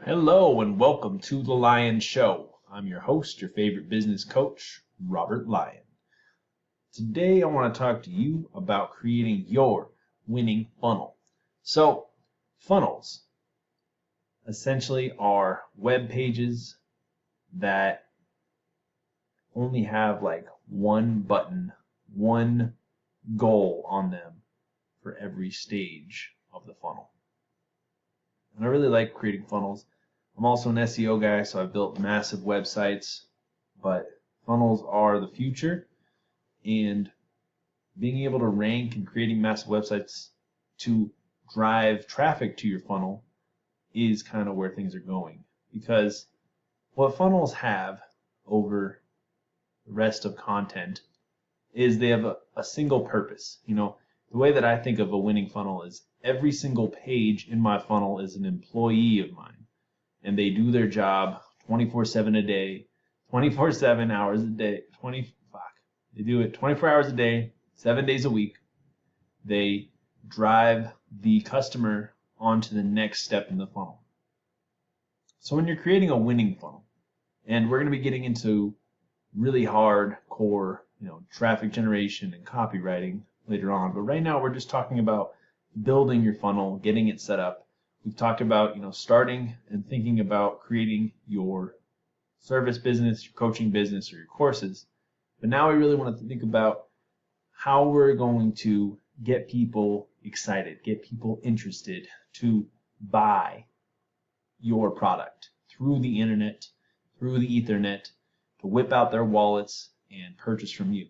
Hello and welcome to The Lion Show. I'm your host, your favorite business coach, Robert Lyon. Today I want to talk to you about creating your winning funnel. So, funnels essentially are web pages that only have like one button, one goal on them for every stage of the funnel. And I really like creating funnels. I'm also an SEO guy, so I've built massive websites, but funnels are the future, and being able to rank and creating massive websites to drive traffic to your funnel is kind of where things are going. Because what funnels have over the rest of content is they have a single purpose. The way that I think of a winning funnel is every single page in my funnel is an employee of mine. And they do their job 24/7 a day, 24/7 hours a day, They do it 24 hours a day, 7 days a week. They drive the customer onto the next step in the funnel. So when you're creating a winning funnel, and we're going to be getting into really hardcore, traffic generation and copywriting later on, but right now we're just talking about building your funnel, getting it set up. We've talked about, starting and thinking about creating your service business, your coaching business, or your courses. But now we really want to think about how we're going to get people excited, get people interested to buy your product through the internet, through the Ethernet, to whip out their wallets and purchase from you.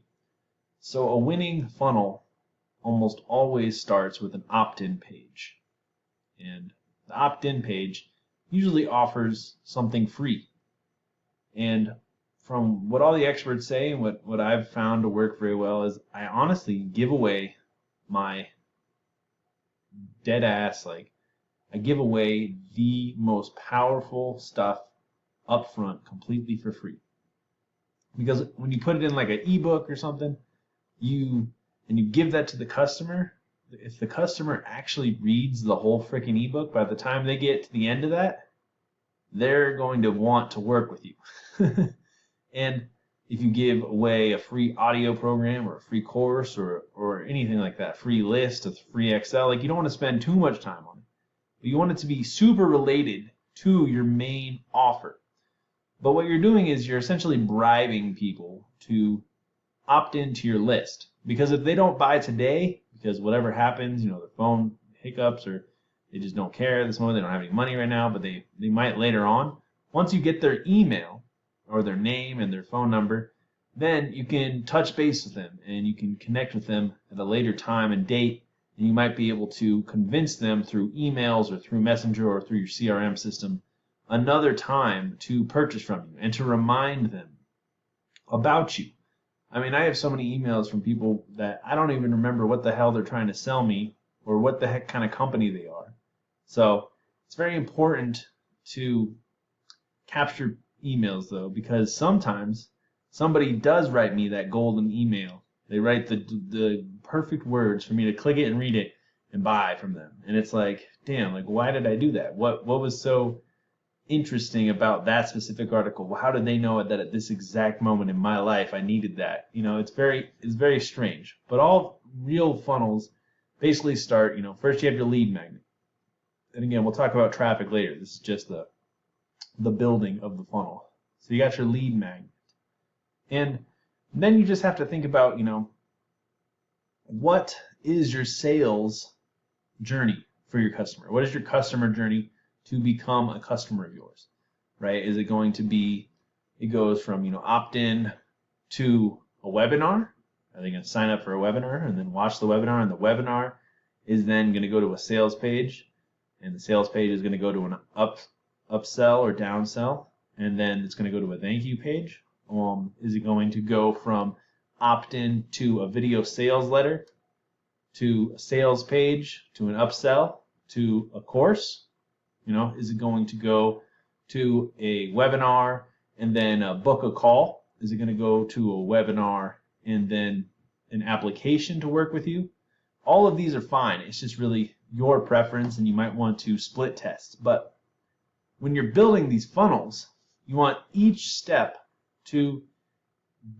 So a winning funnel almost always starts with an opt-in page. And the opt-in page usually offers something free. And from what all the experts say and what I've found to work very well is I honestly give away my dead ass, I give away the most powerful stuff up front completely for free. Because when you put it in like an ebook or something, you give that to the customer, if the customer actually reads the whole freaking ebook, by the time they get to the end of that, they're going to want to work with you. And if you give away a free audio program or a free course or anything like that, free list, a free Excel, you don't want to spend too much time on it. But you want it to be super related to your main offer. But what you're doing is you're essentially bribing people to opt into your list. Because if they don't buy today, because whatever happens, their phone hiccups or they just don't care at this moment, they don't have any money right now, but they might later on. Once you get their email or their name and their phone number, then you can touch base with them and you can connect with them at a later time and date, and you might be able to convince them through emails or through Messenger or through your CRM system another time to purchase from you and to remind them about you. I mean, I have so many emails from people that I don't even remember what the hell they're trying to sell me or what the heck kind of company they are. So it's very important to capture emails, though, because sometimes somebody does write me that golden email. They write the perfect words for me to click it and read it and buy from them. And it's like, damn, why did I do that? What was so interesting about that specific article? Well, how did they know that at this exact moment in my life I needed that? It's very strange. But all real funnels basically start, first you have your lead magnet. And again, we'll talk about traffic later. This is just the building of the funnel. So you got your lead magnet. And then you just have to think about, what is your sales journey for your customer? What is your customer journey to become a customer of yours, right? Is it going to be, it goes from, opt-in to a webinar? Are they going to sign up for a webinar and then watch the webinar? And the webinar is then going to go to a sales page, and the sales page is going to go to an upsell or downsell, and then it's going to go to a thank you page. Is it going to go from opt-in to a video sales letter, to a sales page, to an upsell, to a course? Is it going to go to a webinar and then book a call? Is it going to go to a webinar and then an application to work with you? All of these are fine. It's just really your preference, and you might want to split test. But when you're building these funnels, you want each step to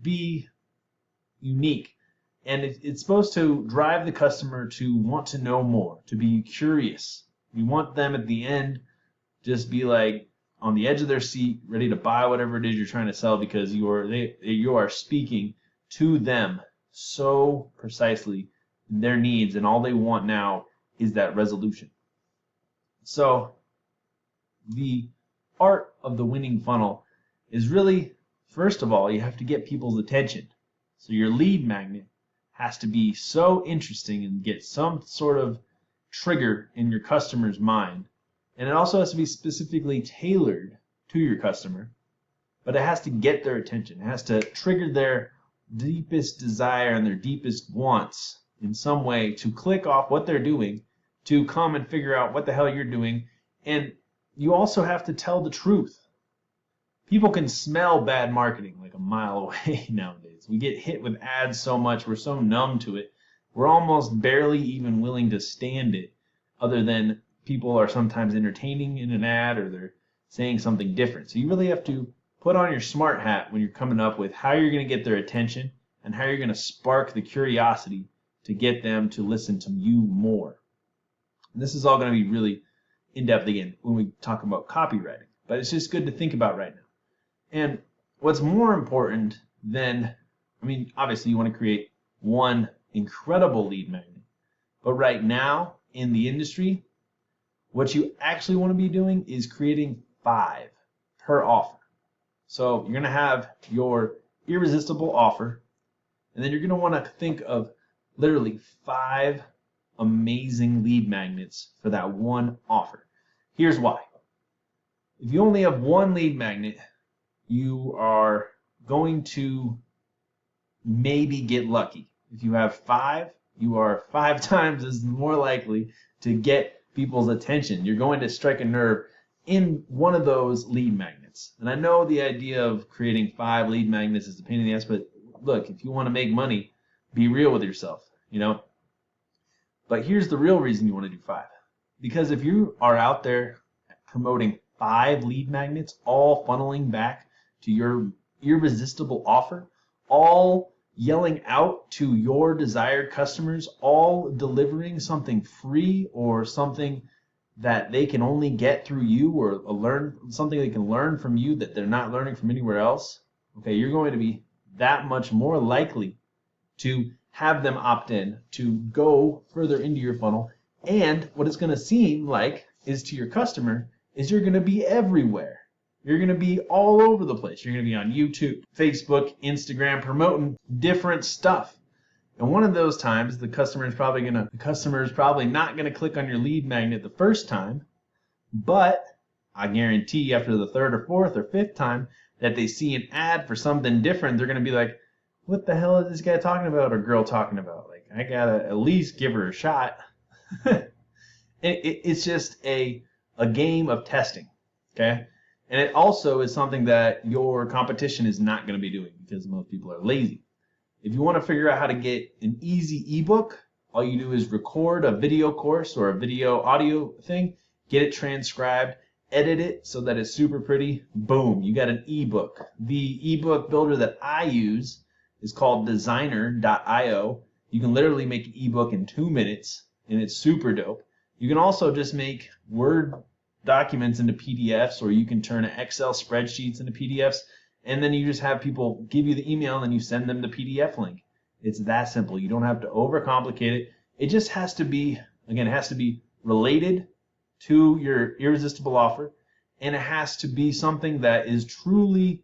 be unique. And it's supposed to drive the customer to want to know more, to be curious. You want them at the end just be like on the edge of their seat, ready to buy whatever it is you're trying to sell, because you are speaking to them so precisely in their needs, and all they want now is that resolution. So the art of the winning funnel is really, first of all, you have to get people's attention. So your lead magnet has to be so interesting and get some sort of trigger in your customer's mind. And it also has to be specifically tailored to your customer, but it has to get their attention. It has to trigger their deepest desire and their deepest wants in some way to click off what they're doing, to come and figure out what the hell you're doing. And you also have to tell the truth. People can smell bad marketing like a mile away nowadays. We get hit with ads so much, we're so numb to it, we're almost barely even willing to stand it, other than people are sometimes entertaining in an ad or they're saying something different. So you really have to put on your smart hat when you're coming up with how you're going to get their attention and how you're going to spark the curiosity to get them to listen to you more. And this is all going to be really in-depth again when we talk about copywriting, but it's just good to think about right now. And what's more important than, obviously you want to create one incredible lead magnet, but right now in the industry, what you actually want to be doing is creating 5 per offer. So you're going to have your irresistible offer, and then you're going to want to think of literally 5 amazing lead magnets for that one offer. Here's why. If you only have one lead magnet, you are going to maybe get lucky. If you have 5, you are 5 times as more likely to get people's attention. You're going to strike a nerve in one of those lead magnets. And I know the idea of creating 5 lead magnets is a pain in the ass, but look, if you want to make money, be real with yourself, But here's the real reason you want to do 5. Because if you are out there promoting 5 lead magnets, all funneling back to your irresistible offer, all yelling out to your desired customers, all delivering something free or something that they can only get through you, or something they can learn from you that they're not learning from anywhere else, okay, you're going to be that much more likely to have them opt in, to go further into your funnel. And what it's going to seem like is to your customer is you're going to be everywhere. You're going to be all over the place. You're going to be on YouTube, Facebook, Instagram, promoting different stuff. And one of those times, the customer is probably not going to click on your lead magnet the first time, but I guarantee after the 3rd or 4th or 5th time that they see an ad for something different, they're going to be like, what the hell is this guy talking about or girl talking about? Like, I got to at least give her a shot. It's just a game of testing, okay? And it also is something that your competition is not going to be doing because most people are lazy. If you want to figure out how to get an easy ebook, all you do is record a video course or a video audio thing, get it transcribed, edit it so that it's super pretty, boom, you got an ebook. The ebook builder that I use is called designer.io. You can literally make an ebook in 2 minutes, and it's super dope. You can also just make Word documents into PDFs, or you can turn Excel spreadsheets into PDFs, and then you just have people give you the email and then you send them the PDF link. It's that simple. You don't have to overcomplicate it. It just has to be, again, it has to be related to your irresistible offer, and it has to be something that is truly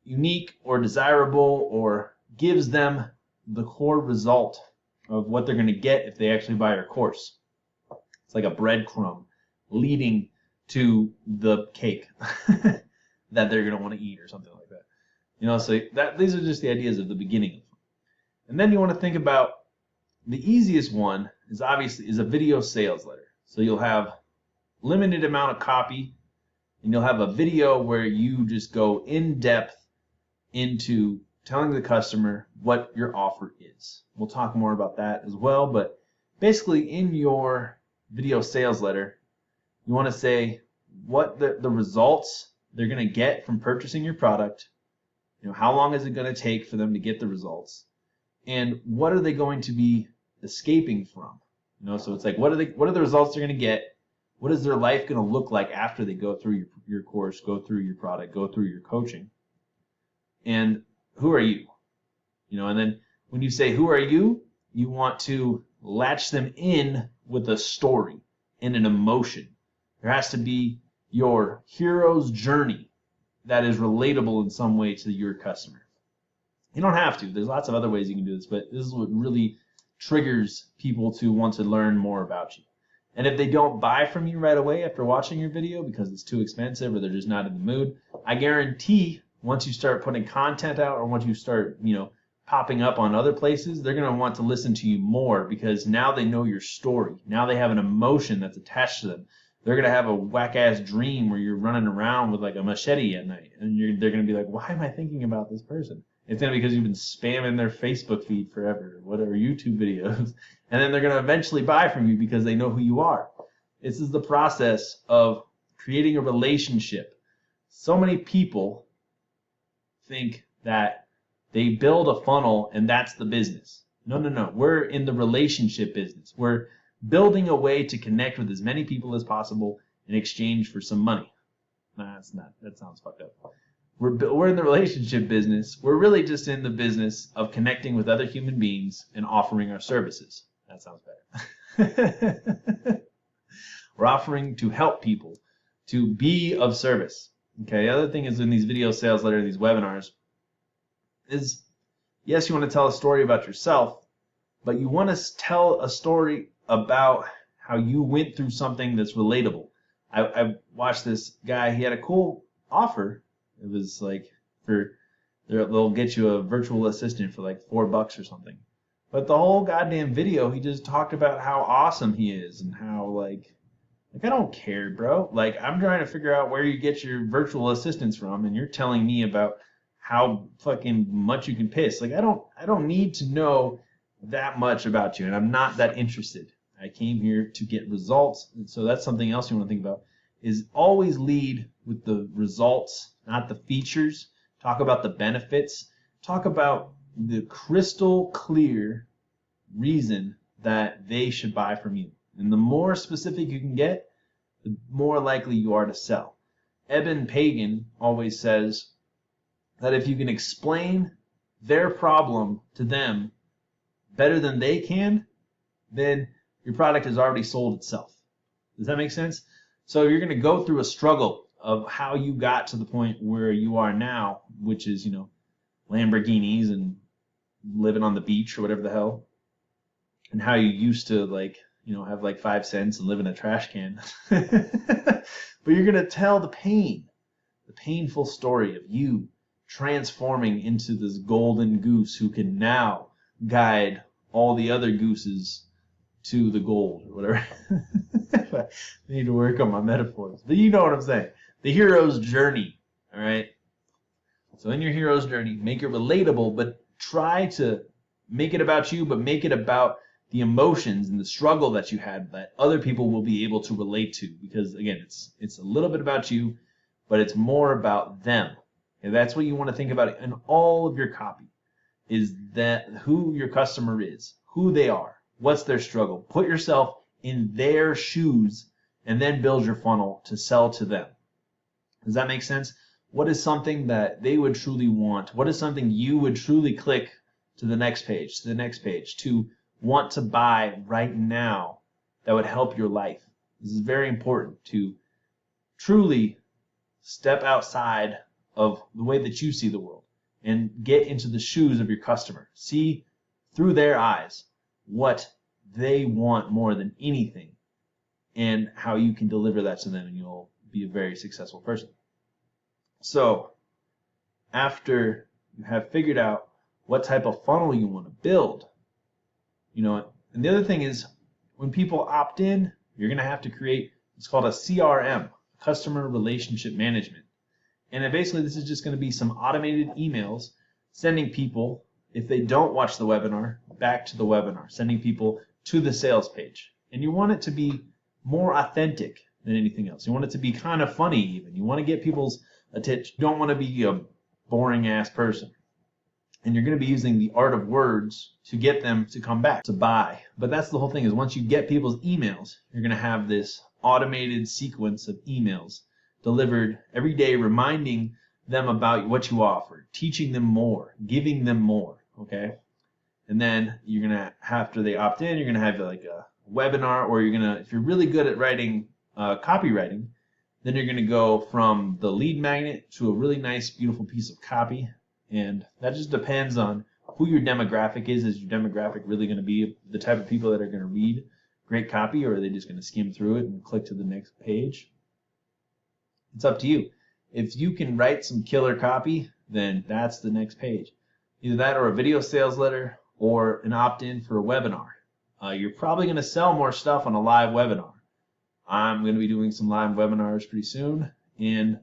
unique or desirable or gives them the core result of what they're going to get if they actually buy your course. It's like a breadcrumb leading to the cake that they're going to want to eat or something like that. So these are just the ideas of the beginning. And then you want to think about the easiest one is a video sales letter. So you'll have limited amount of copy, and you'll have a video where you just go in depth into telling the customer what your offer is. We'll talk more about that as well, but basically in your video sales letter, you want to say what the results they're going to get from purchasing your product. How long is it going to take for them to get the results, and what are they going to be escaping from? So it's like, what are the results they're going to get? What is their life going to look like after they go through your course, go through your product, go through your coaching? And who are you? And then when you say who are you, you want to latch them in with a story and an emotion. There has to be your hero's journey that is relatable in some way to your customer. You don't have to. There's lots of other ways you can do this, but this is what really triggers people to want to learn more about you. And if they don't buy from you right away after watching your video because it's too expensive or they're just not in the mood, I guarantee once you start putting content out or once you start, popping up on other places, they're going to want to listen to you more because now they know your story. Now they have an emotion that's attached to them. They're going to have a whack-ass dream where you're running around with like a machete at night, and they're going to be like, why am I thinking about this person? It's going to be because you've been spamming their Facebook feed forever, whatever, YouTube videos, and then they're going to eventually buy from you because they know who you are. This is the process of creating a relationship. So many people think that they build a funnel and that's the business. No. We're in the relationship business. We're building a way to connect with as many people as possible in exchange for some money. Nah, that's not. That sounds fucked up. We're in the relationship business. We're really just in the business of connecting with other human beings and offering our services. That sounds better. We're offering to help people, to be of service. Okay. The other thing is in these video sales letters, these webinars, is yes, you want to tell a story about yourself, but you want to tell a story about how you went through something that's relatable. I watched this guy. He had a cool offer. It was like they'll get you a virtual assistant for like $4 or something. But the whole goddamn video, he just talked about how awesome he is and how like I don't care, bro. Like I'm trying to figure out where you get your virtual assistants from, and you're telling me about how fucking much you can piss. Like I don't need to know that much about you, and I'm not that interested. I came here to get results, and so that's something else you want to think about. Is always lead with the results, not the features. Talk about the benefits. Talk about the crystal clear reason that they should buy from you. And the more specific you can get, the more likely you are to sell. Eben Pagan always says that if you can explain their problem to them better than they can, then your product has already sold itself. Does that make sense? So you're going to go through a struggle of how you got to the point where you are now, which is, Lamborghinis and living on the beach or whatever the hell, and how you used to have like 5 cents and live in a trash can. But you're going to tell the painful story of you transforming into this golden goose who can now guide all the other gooses to the gold or whatever. I need to work on my metaphors. But you know what I'm saying. The hero's journey. All right. So in your hero's journey, make it relatable, but try to make it about you, but make it about the emotions and the struggle that you had that other people will be able to relate to. Because again, it's a little bit about you, but it's more about them. And that's what you want to think about in all of your copy, is that who your customer is, who they are, what's their struggle. Put yourself in their shoes and then build your funnel to sell to them. Does that make sense? What is something that they would truly want? What is something you would truly click to the next page, to want to buy right now that would help your life? This is very important to truly step outside of the way that you see the world and get into the shoes of your customer. See through their eyes what they want more than anything and how you can deliver that to them, and you'll be a very successful person. So after you have figured out what type of funnel you want to build, and the other thing is when people opt in, you're going to have to create what's called a CRM, customer relationship management. And basically this is just going to be some automated emails sending people, if they don't watch the webinar, back to the webinar, sending people to the sales page. And you want it to be more authentic. than anything else. You want it to be kind of funny even. You want to get people's attention. You don't want to be a boring ass person. And you're going to be using the art of words to get them to come back, to buy. But that's the whole thing, is once you get people's emails, you're going to have this automated sequence of emails delivered every day, reminding them about what you offer, teaching them more, giving them more, okay? And then you're going to, after they opt in, you're going to have like a webinar, or you're going to, if you're really good at writing, copywriting, then you're going to go from the lead magnet to a really nice, beautiful piece of copy. And that just depends on who your demographic is. Is your demographic really going to be the type of people that are going to read great copy, or are they just going to skim through it and click to the next page? It's up to you. If you can write some killer copy, then that's the next page. Either that or a video sales letter or an opt-in for a webinar. You're probably going to sell more stuff on a live webinar. I'm going to be doing some live webinars pretty soon. And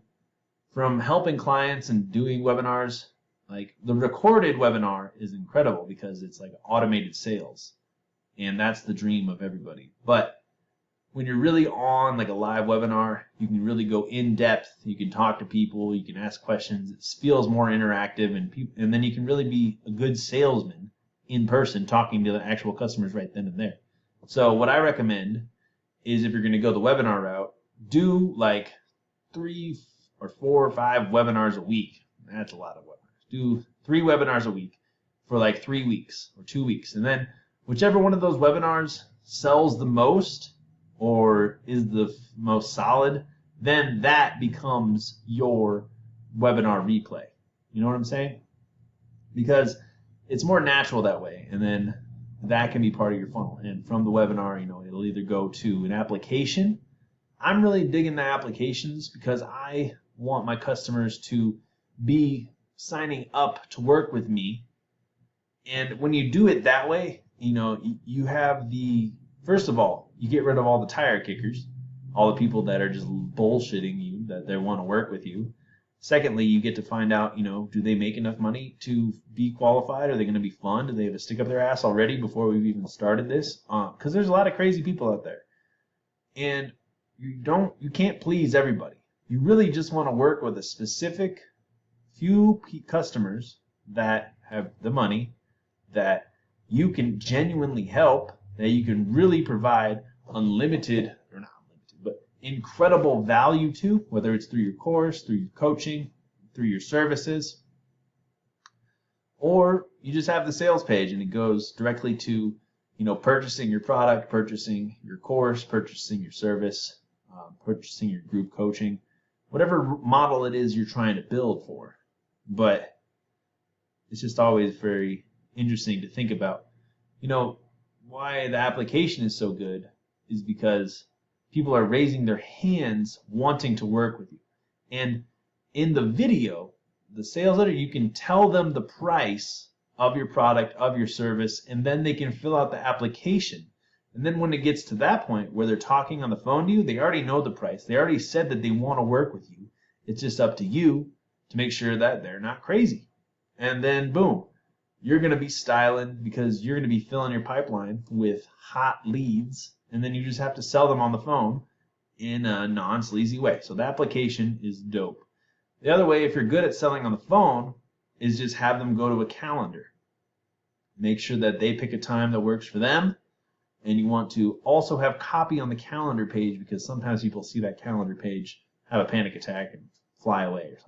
from helping clients and doing webinars, like the recorded webinar is incredible because it's like automated sales, and that's the dream of everybody. But when you're really on like a live webinar, you can really go in depth. You can talk to people, you can ask questions. It feels more interactive, and then you can really be a good salesman in person, talking to the actual customers right then and there. So what I recommend is, if you're going to go the webinar route, do like 3 or 4 or 5 webinars a week. That's a lot of webinars. Do 3 webinars a week for like 3 weeks or 2 weeks, and then whichever one of those webinars sells the most or is the most solid, then that becomes your webinar replay. You know what I'm saying? Because it's more natural that way, and then that can be part of your funnel. And from the webinar, you know, it'll either go to an application. I'm really digging the applications because I want my customers to be signing up to work with me. And when you do it that way, you know, you have the, first of all, you get rid of all the tire kickers, all the people that are just bullshitting you, that they want to work with you. Secondly, you get to find out, you know, do they make enough money to be qualified? Are they going to be fun? Do they have a stick up their ass already before we've even started this? Because there's a lot of crazy people out there. And you can't please everybody. You really just want to work with a specific few customers that have the money, that you can genuinely help, that you can really provide unlimited, or not unlimited, but incredible value to, whether it's through your course, through your coaching, through your services, or you just have the sales page and it goes directly to, you know, purchasing your product, purchasing your course, purchasing your service, purchasing your group coaching, whatever model it is you're trying to build for. But it's just always very interesting to think about, you know, why the application is so good is because people are raising their hands wanting to work with you. And in the video, the sales letter, you can tell them the price of your product, of your service, and then they can fill out the application. And then when it gets to that point where they're talking on the phone to you, they already know the price. They already said that they want to work with you. It's just up to you to make sure that they're not crazy. And then boom, you're going to be styling, because you're going to be filling your pipeline with hot leads, and then you just have to sell them on the phone in a non-sleazy way. So the application is dope. The other way, if you're good at selling on the phone, is just have them go to a calendar. Make sure that they pick a time that works for them, and you want to also have copy on the calendar page, because sometimes people see that calendar page, have a panic attack, and fly away or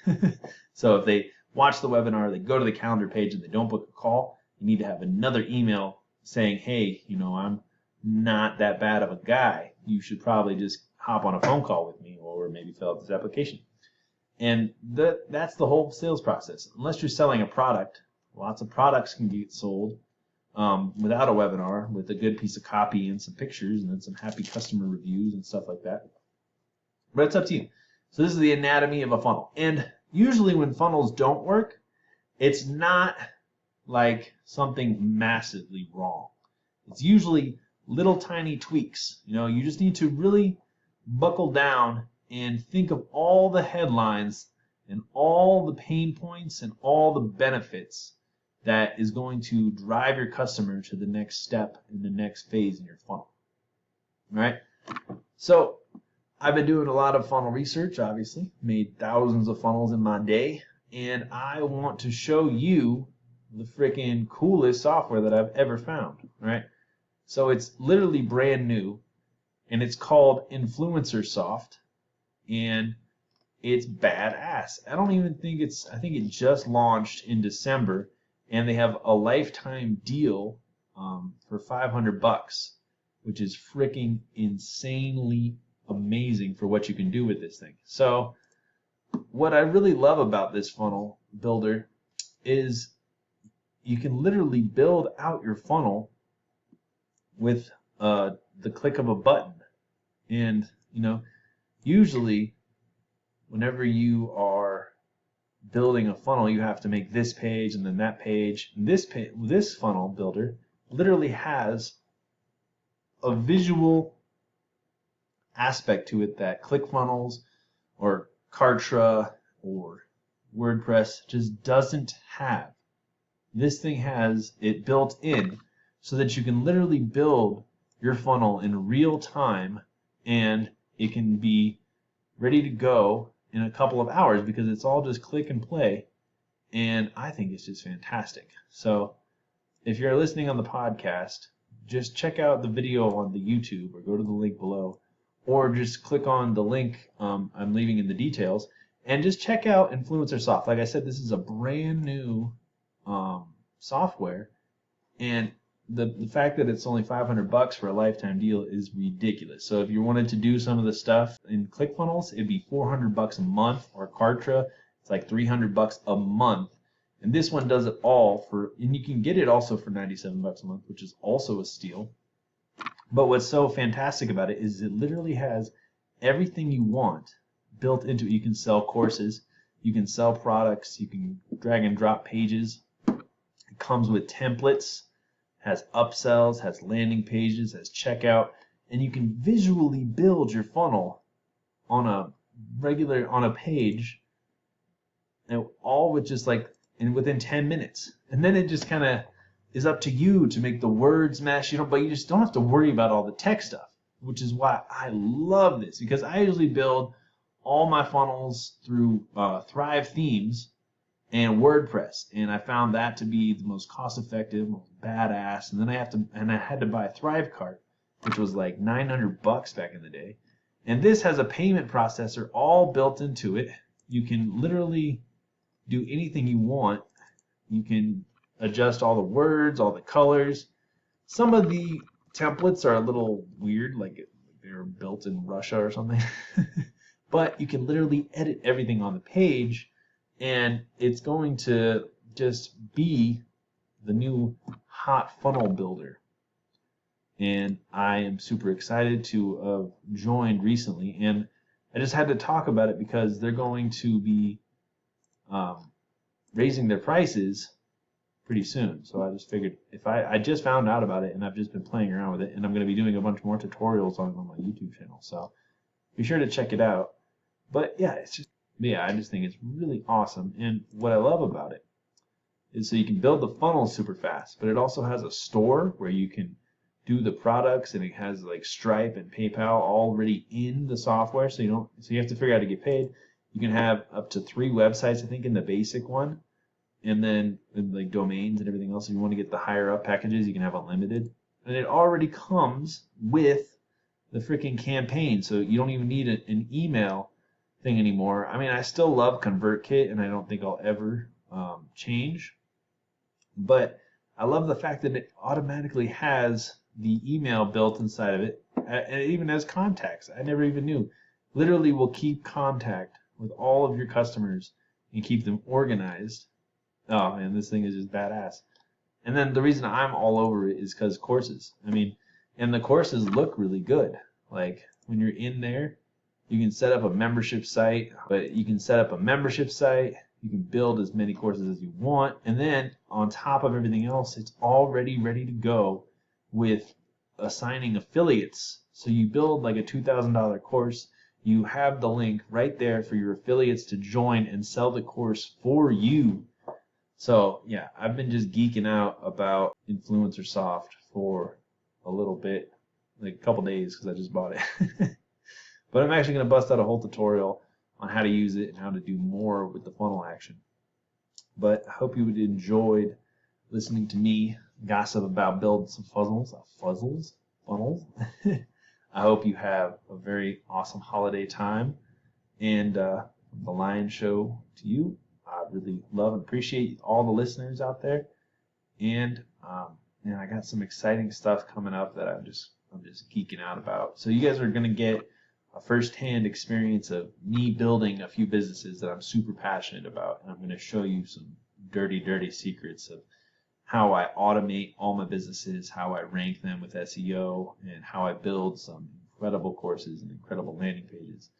something. So if they watch the webinar, they go to the calendar page and they don't book a call, you need to have another email saying, hey, you know, I'm not that bad of a guy. You should probably just hop on a phone call with me, or maybe fill out this application. And that's the whole sales process. Unless you're selling a product, lots of products can get sold without a webinar, with a good piece of copy and some pictures and then some happy customer reviews and stuff like that. But it's up to you. So this is the anatomy of a funnel. And usually when funnels don't work, it's not like something massively wrong. It's usually little tiny tweaks. You know, you just need to really buckle down and think of all the headlines and all the pain points and all the benefits that is going to drive your customer to the next step in the next phase in your funnel. All right? So I've been doing a lot of funnel research, obviously, made thousands of funnels in my day, and I want to show you the freaking coolest software that I've ever found, right? So it's literally brand new, and it's called Influencer Soft, and it's badass. I don't even think I think it just launched in December, and they have a lifetime deal for $500, which is freaking insanely amazing for what you can do with this thing. So what I really love about this funnel builder is you can literally build out your funnel with the click of a button. And usually whenever you are building a funnel, you have to make this page and then that page. And this funnel builder literally has a visual aspect to it that ClickFunnels or Kartra or WordPress just doesn't have. This thing has it built in so that you can literally build your funnel in real time, and it can be ready to go in a couple of hours because it's all just click and play, and I think it's just fantastic. So if you're listening on the podcast, just check out the video on the YouTube or go to the link below, or just click on the link I'm leaving in the details and just check out Influencer Soft. Like I said, this is a brand new software, and the fact that it's only $500 for a lifetime deal is ridiculous. So if you wanted to do some of the stuff in ClickFunnels, it'd be $400 a month, or Kartra, it's like $300 a month. And this one does it all and you can get it also for $97 a month, which is also a steal. But what's so fantastic about it is it literally has everything you want built into it. You can sell courses, you can sell products, you can drag and drop pages. It comes with templates, has upsells, has landing pages, has checkout, and you can visually build your funnel on a page, and all with just within 10 minutes. And then it just kind of is up to you to make the words mesh, but you just don't have to worry about all the tech stuff, which is why I love this, because I usually build all my funnels through Thrive Themes and WordPress, and I found that to be the most cost-effective, most badass. And then I had to buy a ThriveCart, which was like $900 back in the day. And this has a payment processor all built into it. You can literally do anything you want. You can adjust all the words, all the colors. Some of the templates are a little weird, like they're built in Russia or something. But you can literally edit everything on the page, and it's going to just be the new hot funnel builder. And I am super excited to have joined recently, and I just had to talk about it because they're going to be raising their prices pretty soon. So I just figured, if I just found out about it, and I've just been playing around with it, and I'm going to be doing a bunch more tutorials on my YouTube channel. So be sure to check it out. But yeah, I just think it's really awesome. And what I love about it is so you can build the funnels super fast, but it also has a store where you can do the products, and it has like Stripe and PayPal already in the software, so you have to figure out how to get paid. You can have up to 3 websites, I think, in the basic one, and then like domains and everything else. If you want to get the higher up packages, you can have unlimited, and it already comes with the freaking campaign, so you don't even need an email thing anymore. I mean, I still love ConvertKit, and I don't think I'll ever change, but I love the fact that it automatically has the email built inside of it, and it even has contacts. I never even knew. Literally will keep contact with all of your customers and keep them organized. Oh man, this thing is just badass. And then the reason I'm all over it is because courses. I mean, and the courses look really good. Like when you're in there, you can set up a membership site, you can build as many courses as you want, and then on top of everything else, it's already ready to go with assigning affiliates. So you build like a $2,000 course, you have the link right there for your affiliates to join and sell the course for you. So yeah, I've been just geeking out about Influencer Soft for a little bit, like a couple days, because I just bought it. But I'm actually going to bust out a whole tutorial on how to use it and how to do more with the funnel action. But I hope you would enjoyed listening to me gossip about building some funnels. I hope you have a very awesome holiday time. And the Lion Show to you. I really love and appreciate all the listeners out there. And I got some exciting stuff coming up that I'm just geeking out about. So you guys are gonna get a first-hand experience of me building a few businesses that I'm super passionate about, and I'm gonna show you some dirty secrets of how I automate all my businesses, how I rank them with SEO, and how I build some incredible courses and incredible landing pages.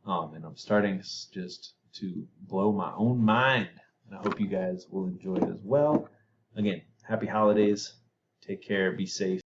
And I'm starting just to blow my own mind, and I hope you guys will enjoy it as well. Again, happy holidays. Take care. Be safe.